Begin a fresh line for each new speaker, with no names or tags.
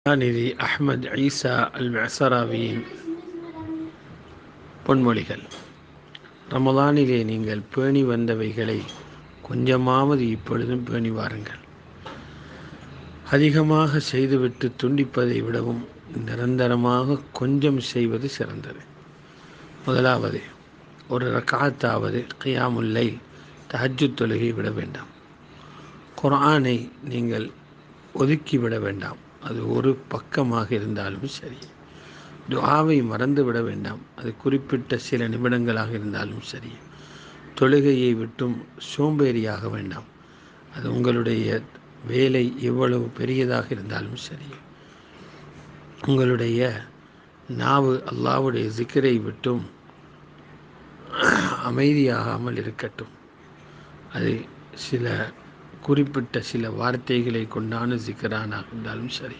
கலாநிதி அஹ்மத் ஈசா அல் மஅசராவியின் பொன்மொழிகள். ரமலானிலே நீங்கள் பேணி வந்தவைகளை கொஞ்சமாவது இப்பொழுதும் பேணி வாருங்கள். அதிகமாக செய்துவிட்டு துண்டிப்பதை விடவும் நிரந்தரமாக கொஞ்சம் செய்வது சிறந்தது. முதலாவது, ஒரு ரக்காத்தாவது கியாமுல் லைல் தஹஜ்ஜுத் தொழுகை விட வேண்டாம். குர்ஆனை நீங்கள் ஒதுக்கிவிட வேண்டாம். அது ஒரு பக்கமாக இருந்தாலும் சரி. துஆவை மறந்து விட வேண்டாம். அது குறிப்பிட்ட சில நிமிடங்களாக இருந்தாலும் சரி. தொழுகையை விட்டும் சோம்பேறியாக வேண்டாம். அது உங்களுடைய வேலை எவ்வளவு பெரியதாக இருந்தாலும் சரி. உங்களுடைய நாவு அல்லாஹ்வுடைய ஜிக்ரை விட்டும் அமைதியாகாமல் இருக்கட்டும். அது குறிப்பிட்ட சில வார்த்தைகளை கொண்டான ஜிக்ரானாக இருந்தாலும் சரி.